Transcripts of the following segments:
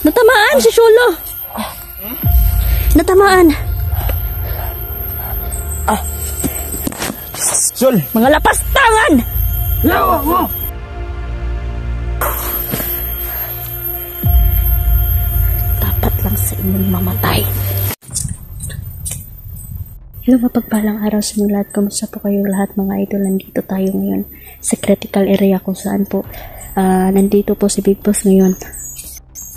Natamaan si Sholo. Natamaan. Sol! Mga lapas tangan! Lawa mo! Dapat lang sa inyong mamatay. Hello, mapagpalang araw sa inyo lahat. Kumusta po kayong lahat mga idol? Nandito tayo ngayon sa critical area kung saan po nandito po si Big Boss ngayon.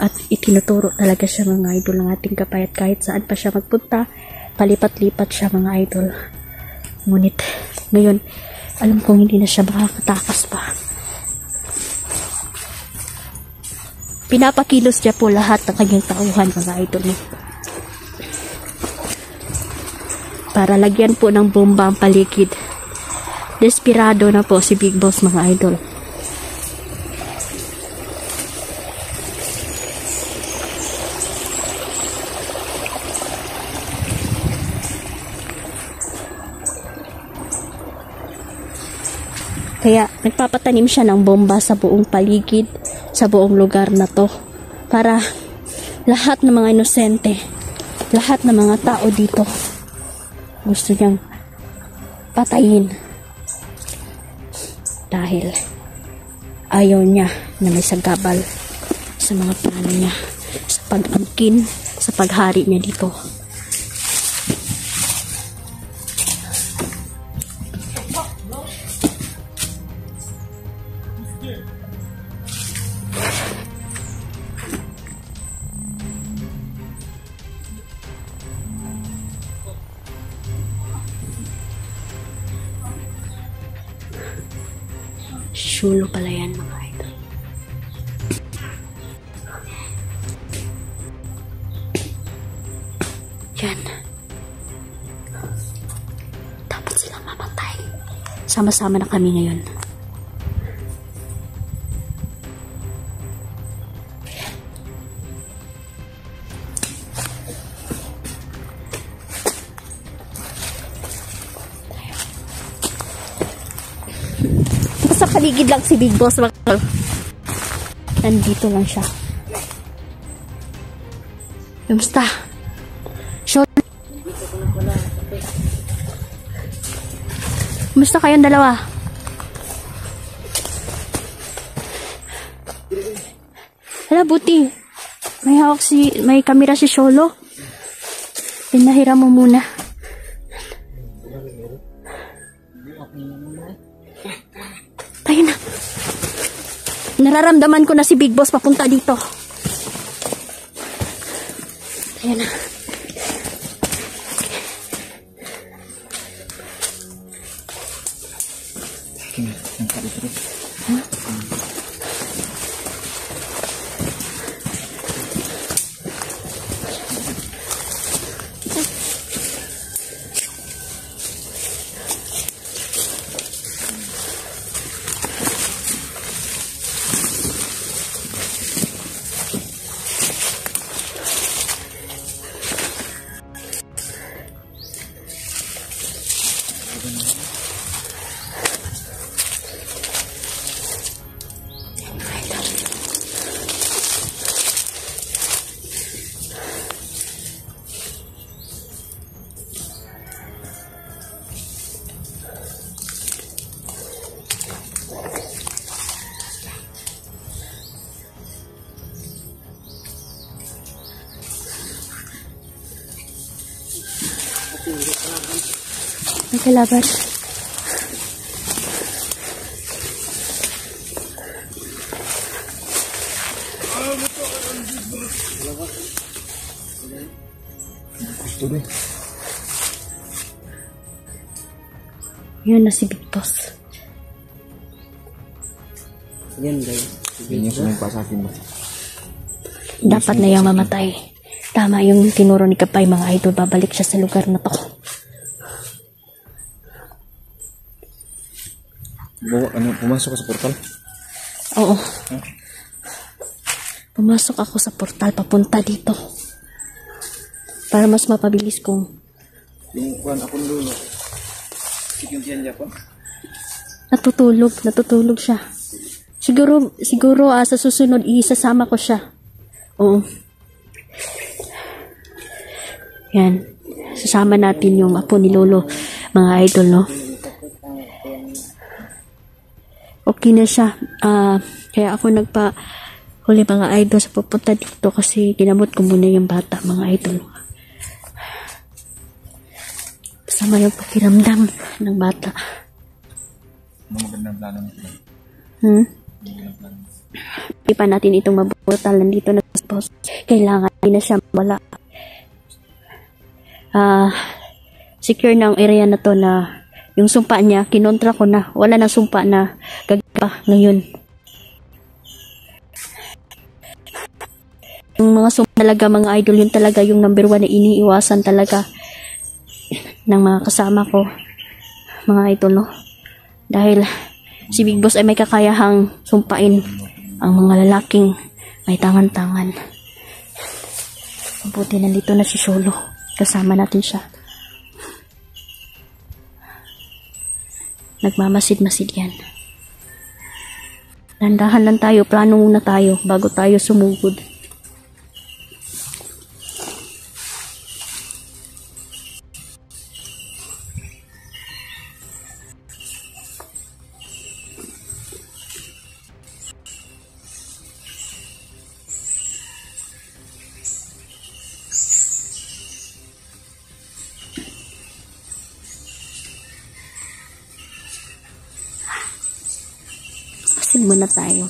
At itinuturo talaga siya mga idol ng ating kapayat kahit saan pa siya magpunta. Palipat-lipat siya mga idol. Ngunit ngayon, alam kong hindi na siya makakatakas pa. Pinapakilos niya po lahat ng kanyang tauhan mga idol. Para lagyan po ng bomba ang paligid. Desperado na po si Big Boss mga idol. Kaya nagpapatanim siya ng bomba sa buong paligid, sa buong lugar na to. Para lahat ng mga inosente, lahat ng mga tao dito, gusto niyang patayin. Dahil ayaw niya na may sagabal sa mga plano niya, sa pag-angkin, sa paghari niya dito. Sholo pala yan mga idol. Yan. Dapat silang mamatay. Sama-sama na kami ngayon. Sa paligid lang si Big Boss. Nandito lang siya. Kamusta? Sholo. Kamusta kayong dalawa? Hala, buti. May kamera si Sholo. Pinahiram mo muna. Tayo na. Nararamdaman ko na si Big Boss papunta dito. Tayo na. May kalaban. Yun na si Big Boss. Yan guys. Yan yung sumampasakin mo. Dapat na yung mamatay. Tama yung tinuro ni Kapay mga idol. Babalik siya sa lugar na to. Pumasok ka sa portal? Oo. Pumasok ako sa portal papunta dito. Para mas mapabilis kong Yung kuhan akong lulo. Yung siyan niya po? natutulog siya. Siguro sa susunod isasama ko siya. Oo. Yan. Sasama natin yung apo ni Lolo, mga idol, no? Okay na siya. Kaya ako huli mga idol sa pupunta dito kasi ginamot ko muna yung bata, mga idol. Sama yung pakiramdam ng bata. Ano magandang plano nito? Hindi pa natin itong mabutal. Nandito na sa post. Kailangan na siya wala. Secure na ang area na to na yung sumpa niya, kinontra ko na. Wala na sumpa na gagapa ngayon. Yung mga sumpa talaga, mga idol, yun talaga yung number 1 na iniiwasan talaga ng mga kasama ko. Mga idol, no? Dahil si Big Boss ay may kakayahang sumpain ang mga lalaking may tangan-tangan. Mabuti nandito na si Solo. Kasama natin siya. Nagmamasid-masid yan. Landahan lang tayo. Plano muna tayo bago tayo sumugod. Muna tayo.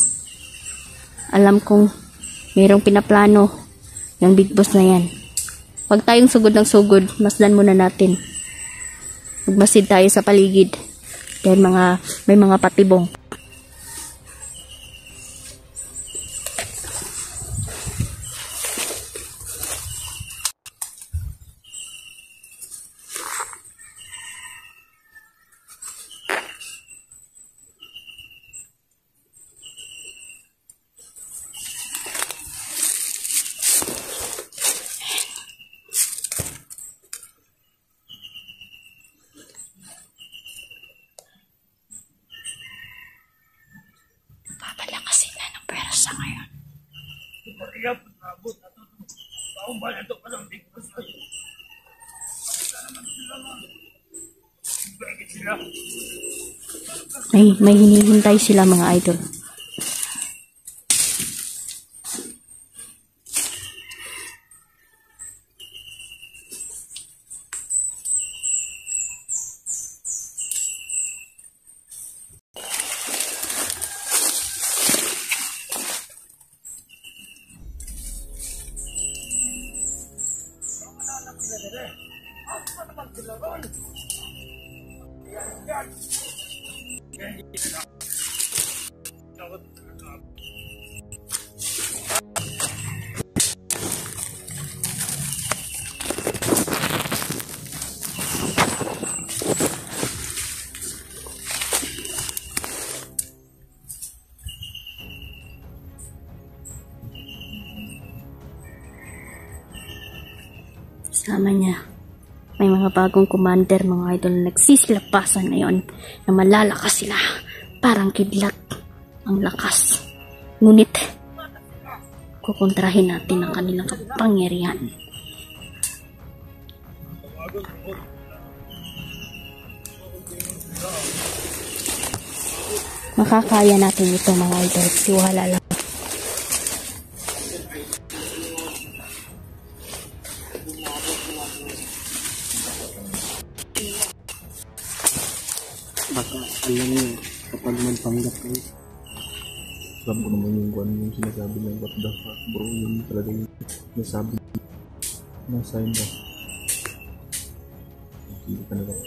Alam kong mayroong pinaplano ng Big Boss na yan. Huwag tayong sugod ng sugod. Masdan muna natin. Magmasid tayo sa paligid. Dahil may mga patibong. May hinihintay sila, mga idol. Sama niya. May mga bagong commander, mga idol, na nagsisilapasan ngayon na malalakas sila. Parang kidlat ang lakas. Ngunit, kukontrahin natin ang kanilang kapangyarihan. Makakaya natin ito, mga idol. Tiwala lang. Baka alam niyo kapag magpanggap kayo. Alam ko naman yung sinasabi ng what the fuck bro, yun talaga yung nasabi na sign ba. Hindi ka naman.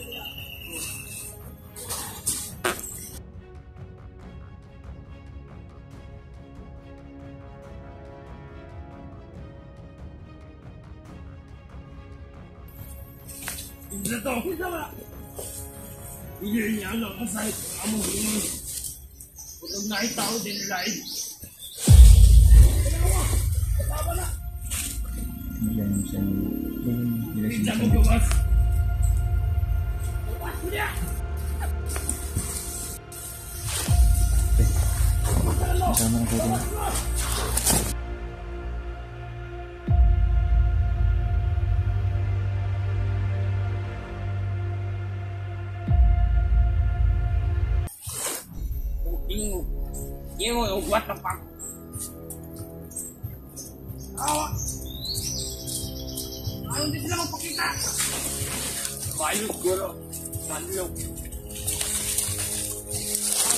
Iyan ang kasahit ng among yun. Kung naitaw din nila eh. Yan yung siya Hindi mo gawas. Gawas mo niya! Kasama na tayo. Hindi mo yung what the fuck? Awa! Ayaw din sila magpakita! Bayot guro! Manlog!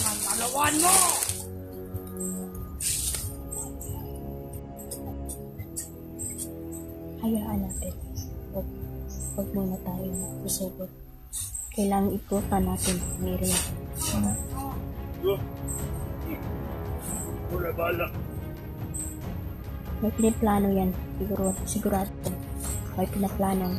Ang talawan mo! Hayaan natin. Huwag muna tayo susubot. Kailangan ikutan natin ang area. Wala bala. May pinaplano yan. Sigurado. May pinaplano.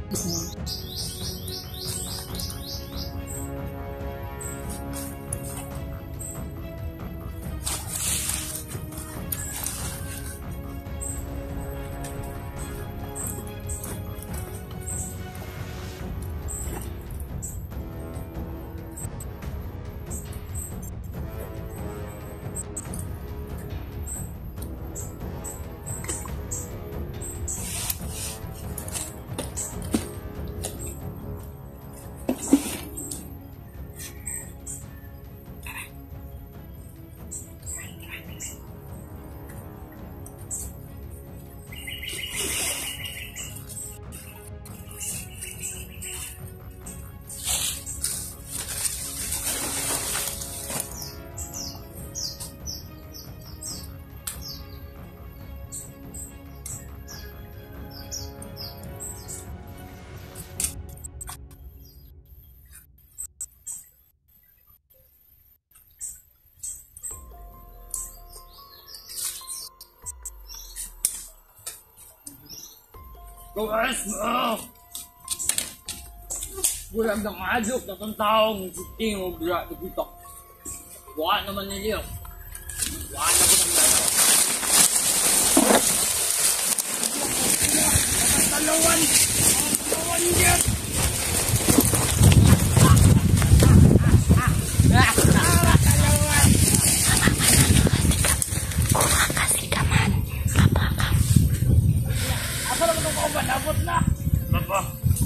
Gawas mo! Bulag ng adok na itong taong siting mo bira dito. Buka naman nila yun. Buka na ko ng lalaw. Talawan! Talawan niya! Talawan! Kuha kasi ka man. Kapakam. Asa naman itong kauban? Abot na! Baba!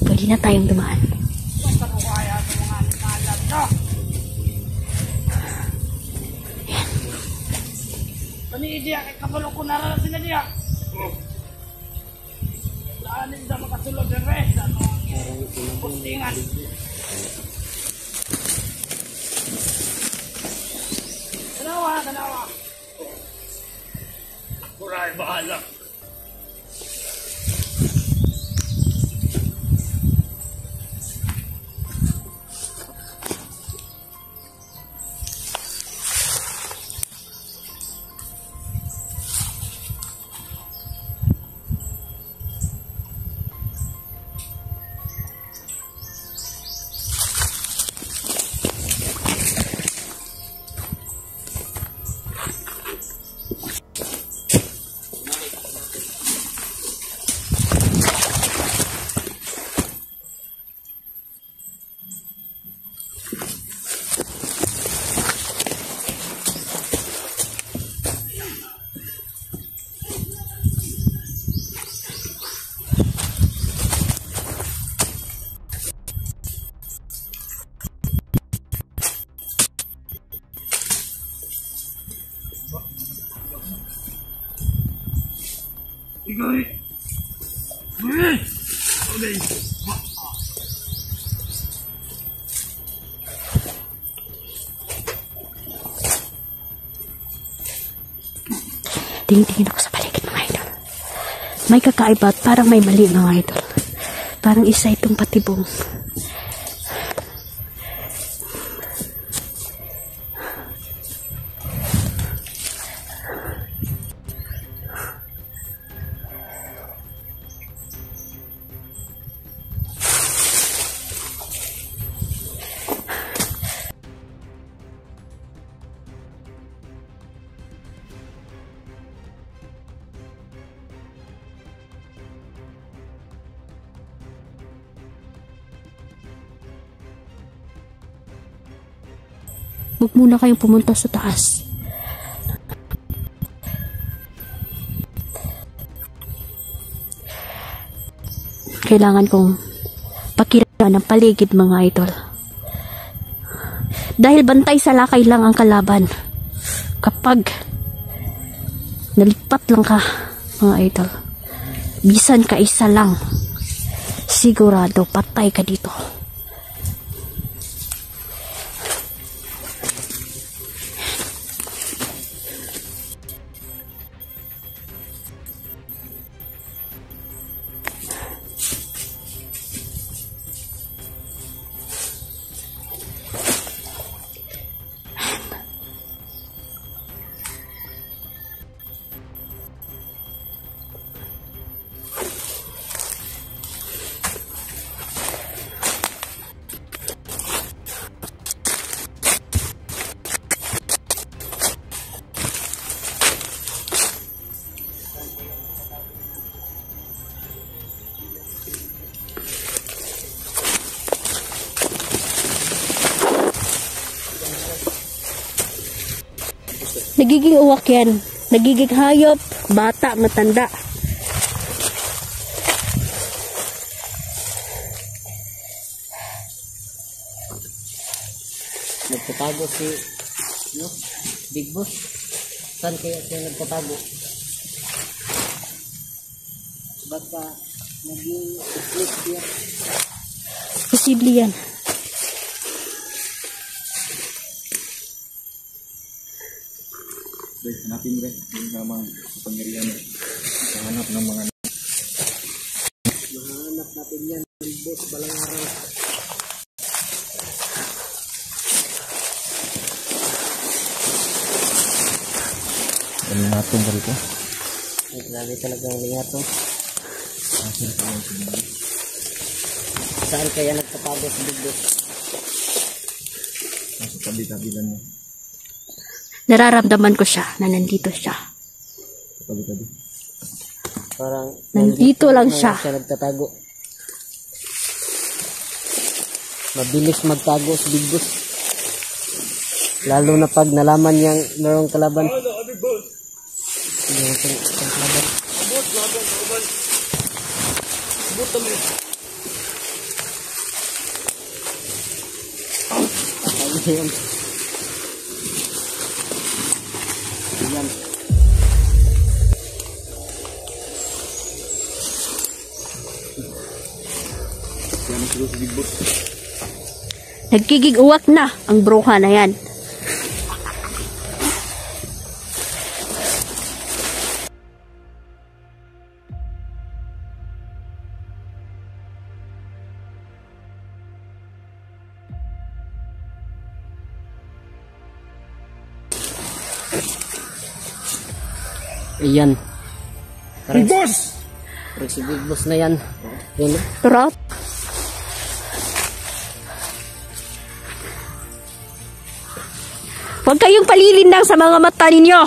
Pwede na tayong dumaan. Basta ko kaya sa mga nakalat na! Paniid niya, kay kapalong ko naranasin na niya! Saanin sa makasulog ng rest, ano? Postingan! Tanawa! Kuray, bahala! Tingin-tingin ako sa paligid mga idol. May kakaiba at parang may mali mga idol. Parang isa itong patibong. Huwag muna kayong pumunta sa taas. Kailangan kong pakiraman ng paligid mga idol. Dahil bantay sa lakay lang ang kalaban. Kapag nalipat lang ka mga idol, bisan ka isa lang, sigurado patay ka dito. Nagiging uwak yan. Nagiging hayop, bata, matanda. Nagtatago si Big Boss. Saan kaya siya nagtatago? Baka naging split siya. Posible yan. Hanapin mo rin. Yung namang kapangyarihan mo. Hanap ng mga... Mahanap natin yan. Big Boss, balang araw. Ano natong ba rito? Ay, grabe talagang lingatong. Saan kaya nagtatago si Big Boss? Nasa tabi-tabi lang niya. Nararamdaman ko siya na nandito siya. Tabi-tabi. Parang Nandito lang siya. Nagtatago. Mabilis magtago si Big Boss. Lalo na pag nalaman niyang mayroong kalaban. Mayroong kalaban. Ayun. Ayan. Yan ang siguro si Big Boss. Nagkigig uwak na ang bruha na yan. Ayan. Big Boss! Parang si Big Boss na yan. Ayan. Turap. Huwag kayong palilindang sa mga mata ninyo.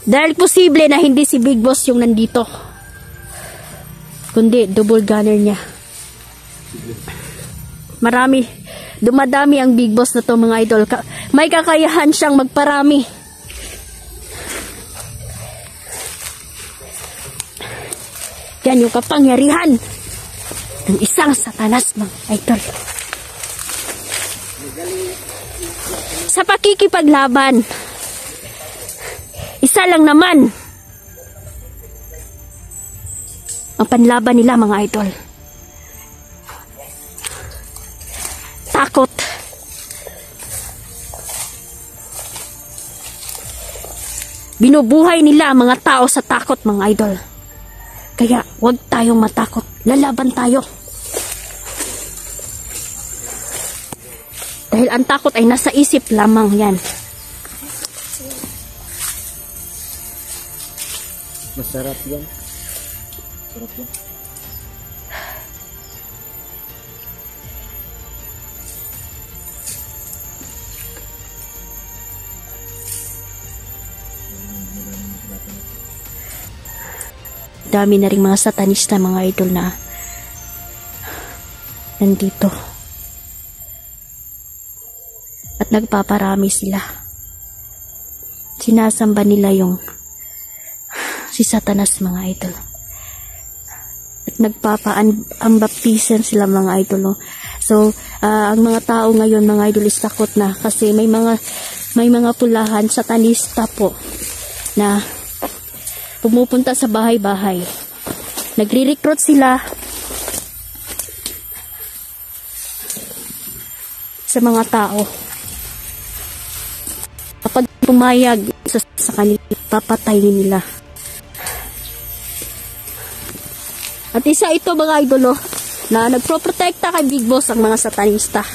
Dahil posible na hindi si Big Boss yung nandito. Kundi double gunner niya. Dumadami ang Big Boss na to mga idol. May kakayahan siyang magparami. Yan yung kapangyarihan ng isang satanas mga idol. Sa pakikipaglaban, isa lang naman ang panlaban nila mga idol. Takot. Binubuhay nila ang mga tao sa takot mga idol. Kaya huwag tayong matakot. Lalaban tayo. Dahil ang takot ay nasa isip lamang yan. Masarap yan. Sarap yan. Dami na rin mga satanista mga idol na nandito. At nagpaparami sila. Sinasamba nila yung si Satanas mga idol. ang baptism sila mga idol. No? So, ang mga tao ngayon mga idol is takot na kasi may mga pulahan, satanista po na pumupunta sa bahay-bahay. Nagre-recruit sila sa mga tao. Kapag pumayag sa kanila, papatayin nila. At isa ito mga idolo na nagproprotekta kay Big Boss ang mga satanista.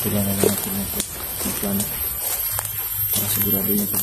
Kailangan na natin ng plano para sigurado yun ito.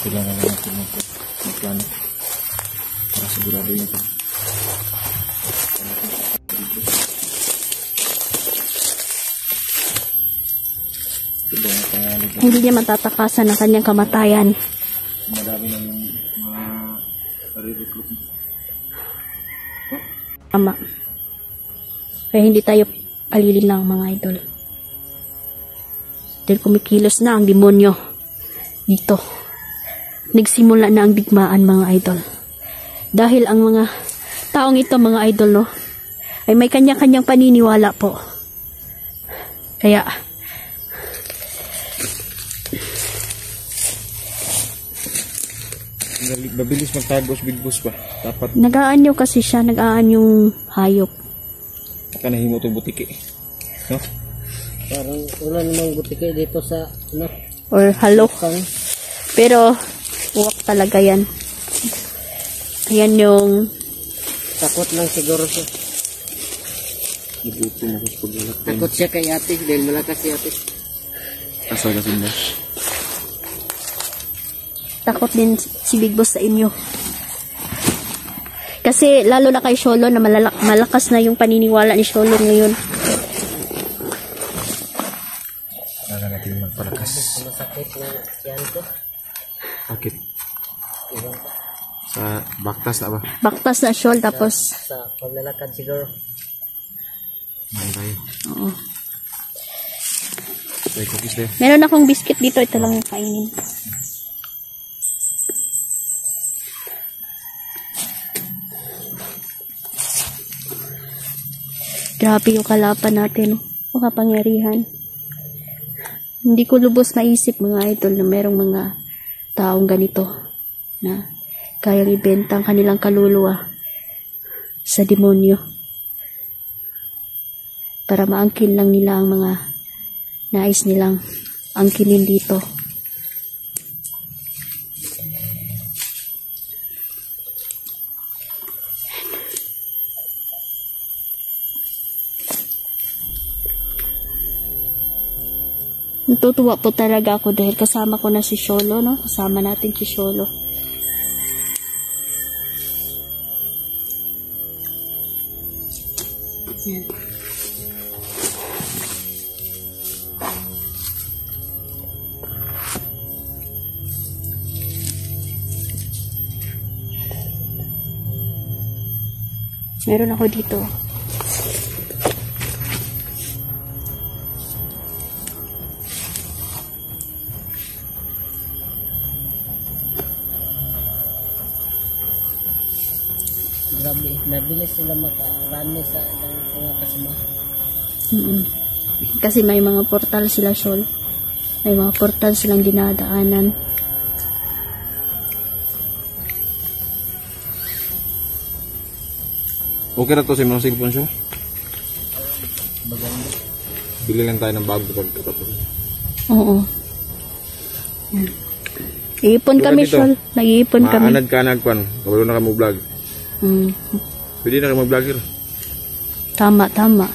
Kailangan na natin ng plano para sigurado yun ito. Hindi niya matatakasan ang kanyang kamatayan. Madami ng mga nare-recruit. Tama. Kaya hindi tayo alilinlang mga idol. Dahil kumikilos na ang demonyo dito. Nagsimula na ang digmaan mga idol. Dahil ang mga taong ito mga idol no, ay may kanya-kanyang paniniwala po. Kaya mabilis magtagos Big Boss ba? Dapat nag-aanyo kasi siya, nag-aanyong hayop. baka nahimo itong butiki. No? Parang wala namang butike dito sa ano. Or halok. Pero uwak talaga yan. Ayan yung Takot lang siguro siya. Nabuto na sa paglalak. Takot siya kay ate dahil malakas si ate. Asal kasi mo. takot din si Big Boss sa inyo. Kasi lalo na kay Sholo na malakas na yung paniniwala ni Sholo ngayon. Kailangan natin magpalakas. Masakit na yan ko. Sakit. Sa baktas na ba? Baktas na Shol tapos Sa paglalakad siguro. Ngayon tayo. oo. May cookies din. Meron akong biscuit dito, ito lang yung kainin. Grabe yung kalaban natin, makapangyarihan. Hindi ko lubos maisip mga idol na merong mga taong ganito na kayang ibenta ang kanilang kaluluwa sa demonyo para maangkin lang nila ang mga nais nilang angkinin dito. Natutuwa po talaga ako dahil kasama ko na si Sholo, no? Kasama natin si Sholo. Yan. Meron ako dito. Grabe, mabilis sila makarami sa mga kasama. Kasi may mga portal sila, Shol. May mga portal silang dinadaanan. Okay na to si mga cellphone siya? Bili lang tayo ng bago pagkatapos. Oo. Yan. Iipon kami, Shol. Nag-iipon kami. Maanad ka nagpan. Kabalo na ka mo vlog. Pwede na ka mo vlogger. Tama, tama.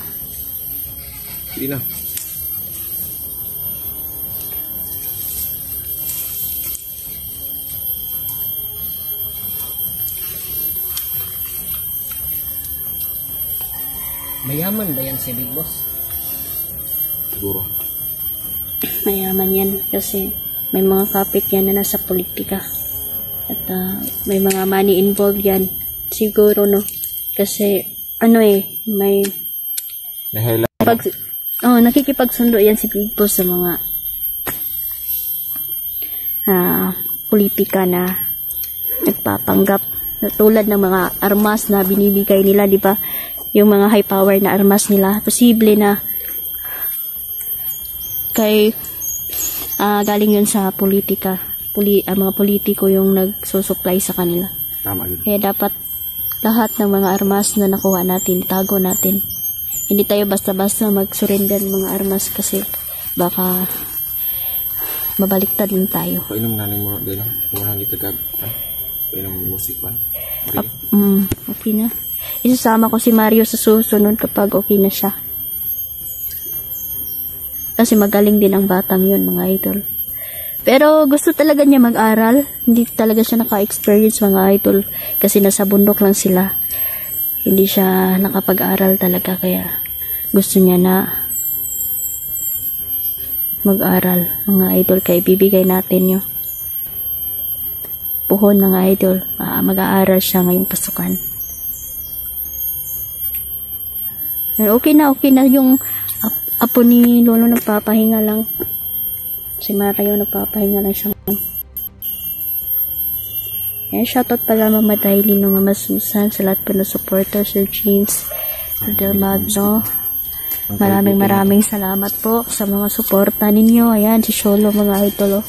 Pwede na. Mayaman ba yan si Big Boss? Siguro. Mayaman yan kasi may mga kapit yan na nasa politika. At may mga money involved yan. Siguro, no? Kasi, may nakikipagsundo yan si Big Boss sa mga politika na nagpapanggap. Tulad ng mga armas na binibigay nila, di ba? Yung mga high power na armas nila. Posible na galing yun sa politika. Mga politiko yung nagsusupply sa kanila. Tama yun. Kaya dapat lahat ng mga armas na nakuha natin, tago natin. Hindi tayo basta-basta mag-surrender ng mga armas kasi baka mabaliktad din tayo. Painom na rin mo din, no? Kung walang kita painom musik pa. Okay na. Isasama ko si Mario sa susunod kapag okay na siya. Kasi magaling din ang batang yun, mga idol. Pero gusto talaga niya mag-aral. Hindi talaga siya naka-experience, mga idol. Kasi nasa bundok lang sila. Hindi siya nakapag-aral talaga. Kaya gusto niya na mag-aral, mga idol. Kaya ibibigay natin yun. Puhon, mga idol. Mag-aaral siya ngayong pasukan. Okay na yung apo ni Lolo nagpapahinga lang. Si Mario nagpapahinga lang siya. Shoutout pala Mama Dailin, Mama Susan, sa lahat po na supporter, Sir James Del Magno. Maraming salamat po sa mga suporta ninyo. Ayan, si Sholo, mga idol.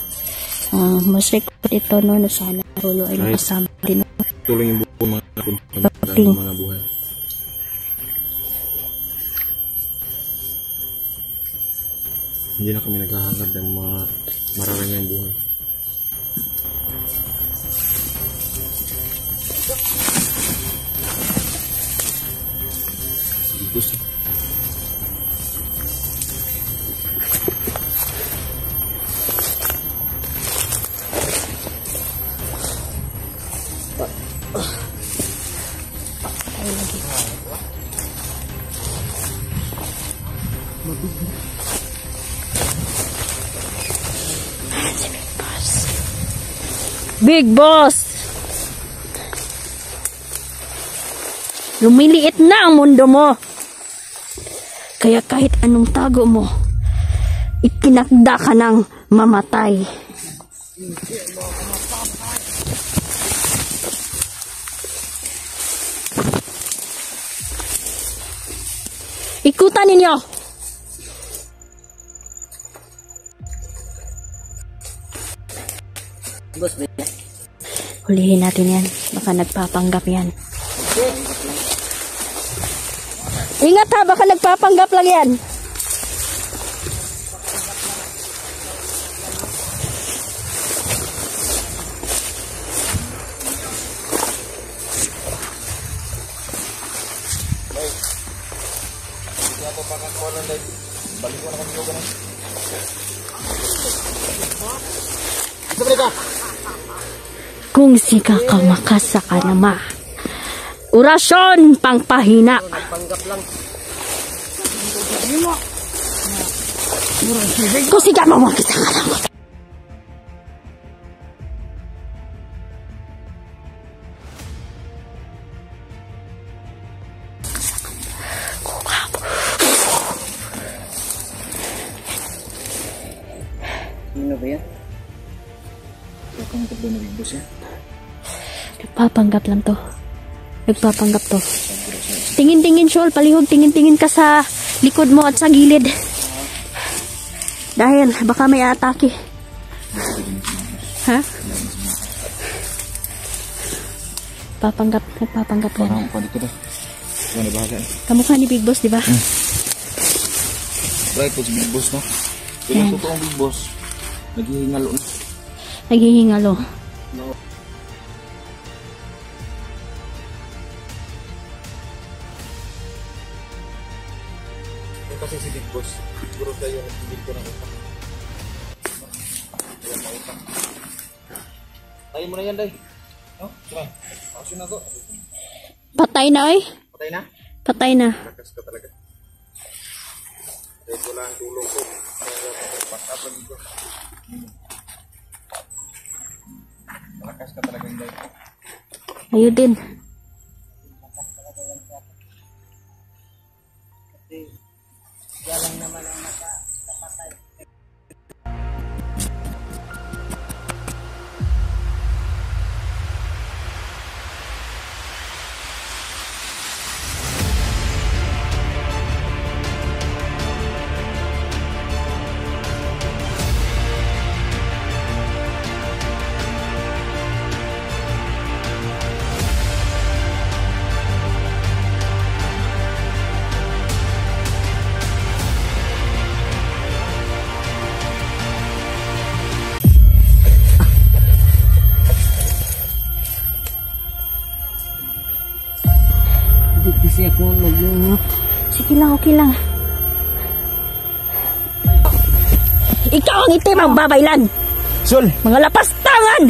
Mas record ito, no, na sana Sholo ay nakasama din. Tuloy yung buong mga buhay. Hindi na kami naghahangad ng mga mararanyang buhay. Gusto. Big Boss! Lumiliit na ang mundo mo. Kaya kahit anong tago mo, itinakda ka ng mamatay. Ikutan ninyo! Boss, hulihin natin yan. Baka nagpapanggap yan. Ingat ha, baka nagpapanggap lang yan. Kung sika ka makasaka nama. Orasyon pangpahina. Kung sika mo makasaka nama. Ano ba yan? Nagpapanggap doon na Big Boss yan. Nagpapanggap lang to. Nagpapanggap to. Tingin-tingin, Shol. Palihog, tingin-tingin ka sa likod mo at sa gilid. Dahil baka may atake. Ha? Nagpapanggap yan. Parang dito na. Ano bahala? Kamukha ni Big Boss, di ba? Try po si Big Boss, no? Pero Yan. totoong Big Boss, naghihingalo na. Naghihingalo. No. Yung kasi si Big Boss, siguro kayo nagpilin ko ng utang. Kaya mautang. Tayo mo na yan, Day. No? Tara. Pasyon na to. Patay na ay. Patay na? Patay na. Lakas ka talaga. Ito lang ang tulong ko. Kaya pasapan dito. Malakas ka talaga, Day. Ayun din. Kasi ako nag-iingat. Sige lang, okay lang. Ikaw ang itim ang babaylan! Sol! Mga lapastangan!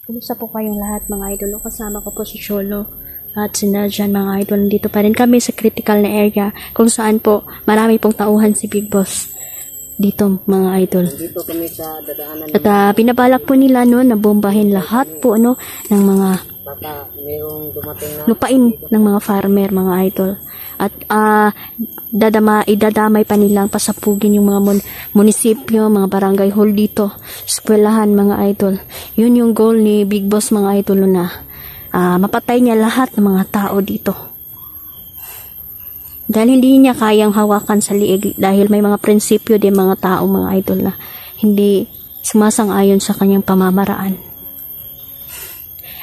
Kumusta po kayong lahat mga idol? Kasama ko po si Cholo at si Nadjan mga idol. Nandito pa rin kami sa critical na area kung saan po marami pong tauhan si Big Boss. Dito mga idol. Dito kami sa dadaanan. At pinabalak po nila no, na bombahin lahat po ano, ng mga Baka mayroong dumating na lupain ng mga farmer mga idol. At idadamay pa nilang pasapugin yung mga munisipyo, mga barangay hall dito, eskwelahan mga idol. Yun yung goal ni Big Boss mga idol na mapatay niya lahat ng mga tao dito. Dahil hindi niya kayang hawakan sa liig dahil may mga prinsipyo din mga tao mga idol na hindi sumasang-ayon sa kanyang pamamaraan.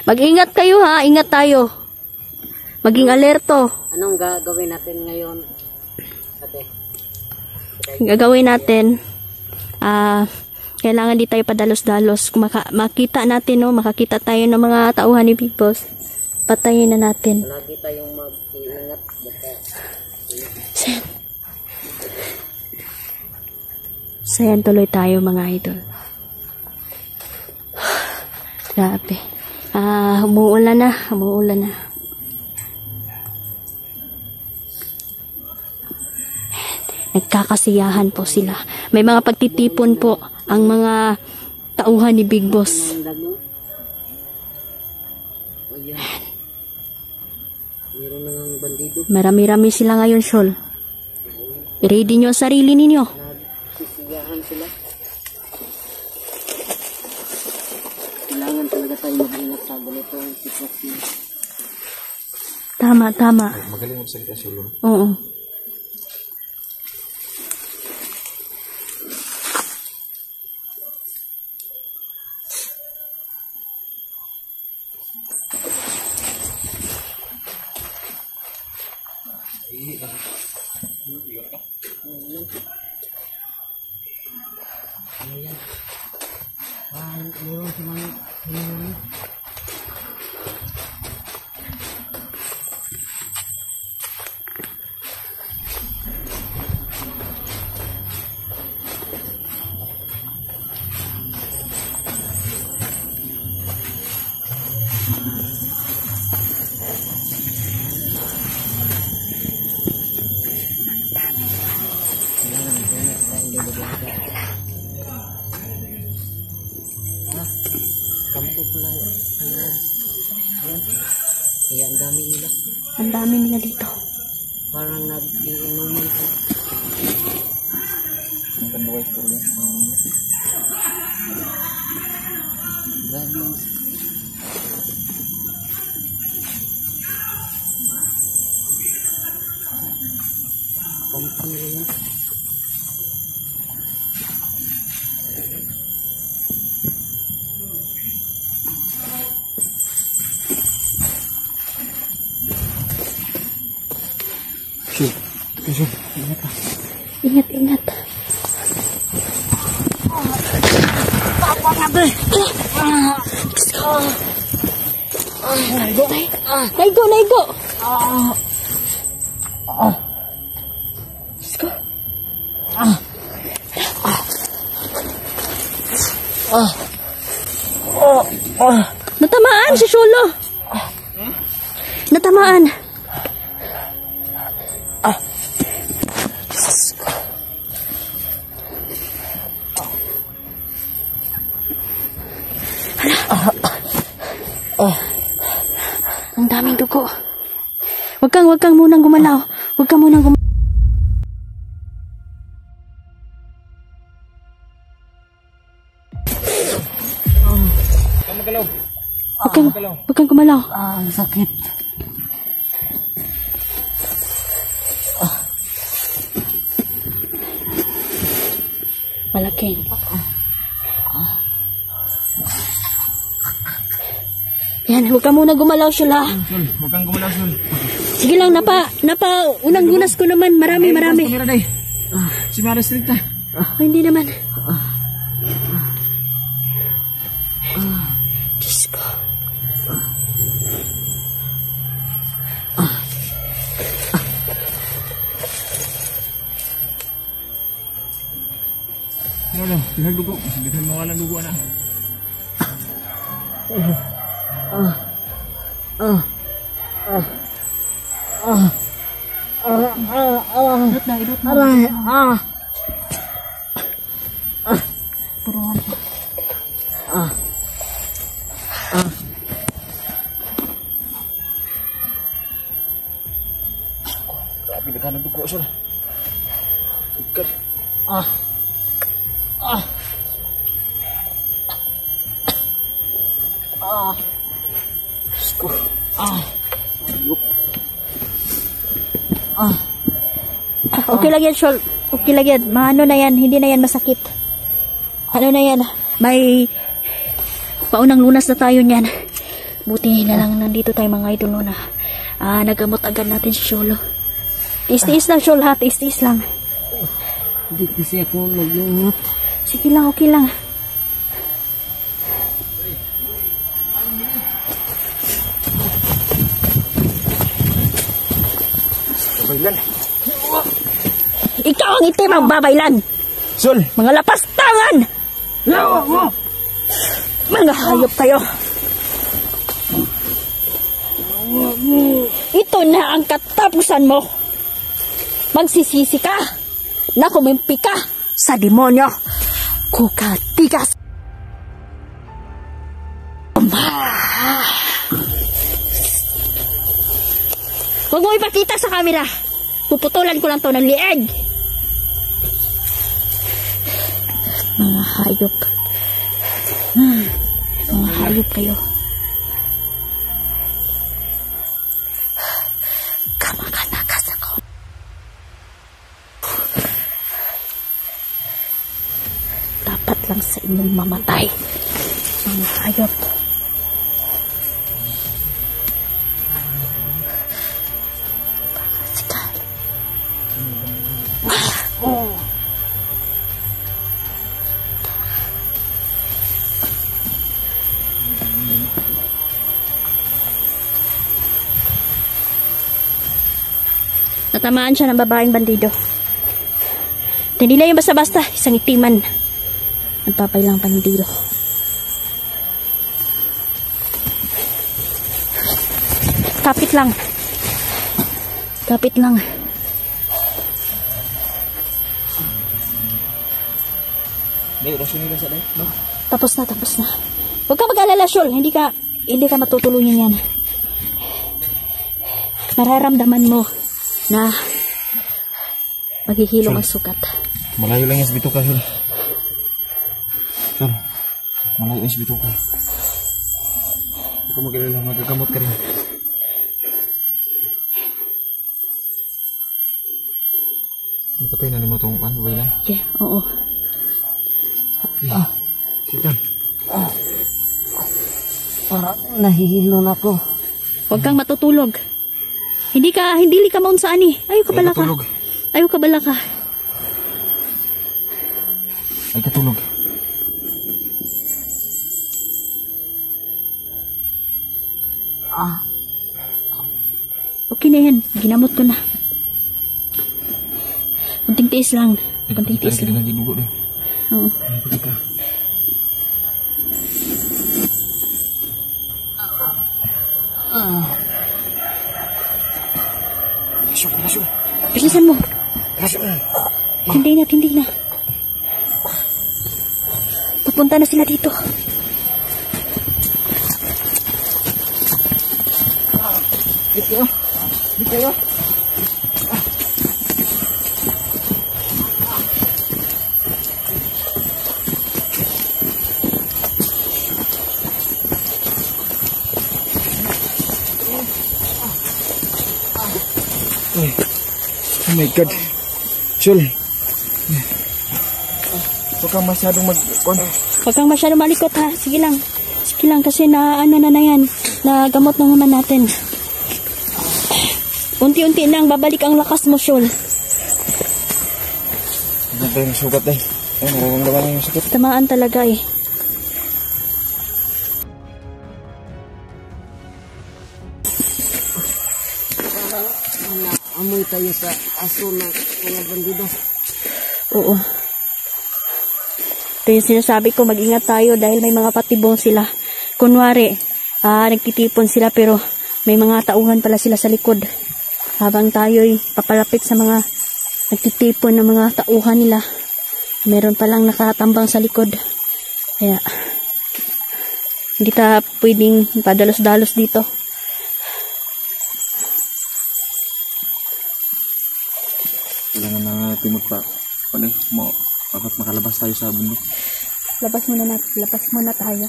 Mag-ingat kayo ha, ingat tayo. Maging alerto. Anong gagawin natin ngayon? Ate? Gagawin natin, kailangan di tayo padalos-dalos. Kung makita natin, no, makakita tayo ng mga tauhan ni Big Boss, patayin na natin. Lagi tayong mag-iingat. Sayan tuloy tayo mga idol. Grabe. Umuulan na. Nagkakasiyahan po sila. May mga pagtitipon po ang mga tauhan ni Big Boss. Meron na ng bandido. Marami-rami sila ngayon, Shol. I-ready nyo ang sarili ninyo. Nagsisiyahan sila. Kailangan talaga tayo mag-ingat sa ganitong sitwasyon. Tama. Magaling mo salita, Sol. Oo. Meron si Mami. Kampo pala yan. Kaya ang dami nila. Ang dami nila dito. Parang nag-iinuman ko. Ang kanduway ko lang. Grabe. Pampang yan. Ingat, ingat. Naigo, naigo. Let's go. Natamaan si Sholo. Natamaan. Ang daming dugo. Wag kang munang gumalaw. Wag kang munang gumalaw. Wag kang gumalaw. Ang sakit. Malaking. Yan, huwag ka muna gumalaw, Shula. Sul, huwag kang gumalaw, Sul. Sige lang, unang gunas ko naman. Marami. Si Mara Stricta. Oh, hindi naman. Diyos ko. Ano, pinagdugo. Sabihin mo walang dugo na. Puruan. Grabe na ka ng dugo, Sul. Ikat. Sko. Okay lang yan, Shol. Okay lang yan. Maano na yan. Hindi na yan masakit. Ano na yan. May paunang lunas na tayo niyan. Buti na lang nandito tayo mga idol na. Nagamot agad natin si Sholo. Tiis-tiis lang, Shol, ha? Tiis-tiis lang. Hindi kasi ako maglungot. Sige lang, okay lang. Babaylan. Ikaw ang itim ang babaylan. Sul! Mga lapastangan! Yawa mo! Mga hayop kayo. Ito na ang katapusan mo. Magsisisi ka na kumimpi ka sa demonyo. Kukatigas. Huwag mo ipakita sa camera. Puputulan ko lang to ng lieg. Mga hayop. Mga hayop kayo. Kamakanakas ako. Dapat lang sa inyong mamatay. Mga hayop. Natamaan siya ng babaeng bandido. Hindi lang yung basta-basta, isang itiman. Nagpapailang bandido. Kapit lang. Kapit lang. Rasyon nila sa day, no? Tapos na. Huwag ka mag-alala, Shol. Hindi ka matutulungan yan. Mararamdaman mo na maghihilom ang sukat. Malayo lang yan sa bituka, Sul. Chol, malayo yung sibito ka. Huwag ka mag-alala, magagamot ka rin. Napatay na ni mo itong ano ba yun? Yeah, oo. Sitan. Parang nahihilo na ako. Huwag kang matutulog. Hindi ka maun saan eh. Ayaw ka bala ka. Ayaw ka bala ka. Ay katulog. Okay na yan. Ginamot ko na. Kunting tiis lang. Kunting tiis lang. Lagi dugo deh. Oo. Masuk. Bilisan mo. Masuk. Tindi na. Papunta na sila dito. Dito. Oh my God. Chul. Huwag kang masyadong Huwag kang masyadong malikot ha. Sige lang kasi na ano na yan. Nagamot na naman natin. Unti-unti lang babalik ang lakas mo, Shul. Hindi pa yung sugat eh. Ay, nararamdaman yung sakit. Tamaan talaga eh. Amoy tayo sa aso ng mga bandido. Oo. Ito yung sinasabi ko, mag-ingat tayo dahil may mga patibong sila. Kunwari, nagtitipon sila pero may mga tauhan pala sila sa likod. Habang tayo'y papalapit sa mga nagtitipon ng mga tauhan nila, meron palang nakatambang sa likod. Kaya, hindi ta pwedeng padalos-dalos dito. Kailangan na timot pa. Dapat makalabas tayo sa bundok. Labas muna tayo.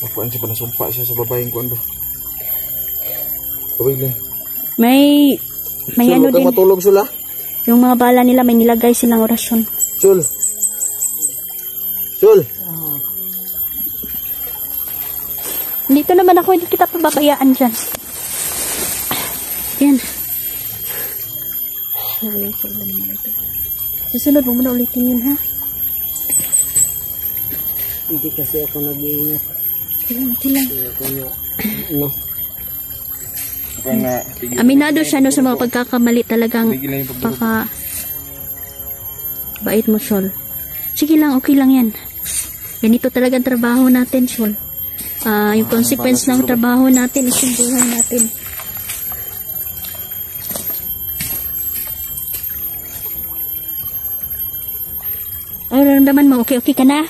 Pakuan siya pa nasumpa siya sa babaeng kuan ba? Kaway lang. May ano din. Matulog sila? Yung mga bala nila may nilagay silang orasyon. Chul. Dito naman ako, hindi kita pababayaan dyan. Yan. Susunod mo muna ulitin yun, ha? Hindi kasi ako nag-iingat. Tilang. Ano? Aminado siya no sa mga pagkakamali talagang baka bait mo, Shol. Sige lang, okay lang yan. Ganito talaga ang trabaho natin, Shol. Yung consequence ng trabaho natin is yung buhay natin. Ay, naramdaman mo, okay ka na?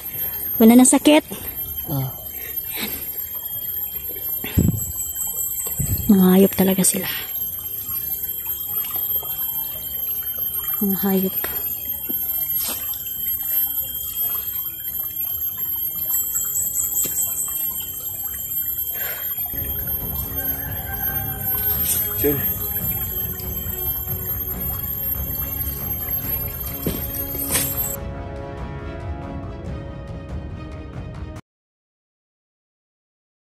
Wala nang sakit? Mga hayop talaga sila. Mga hayop. Chul.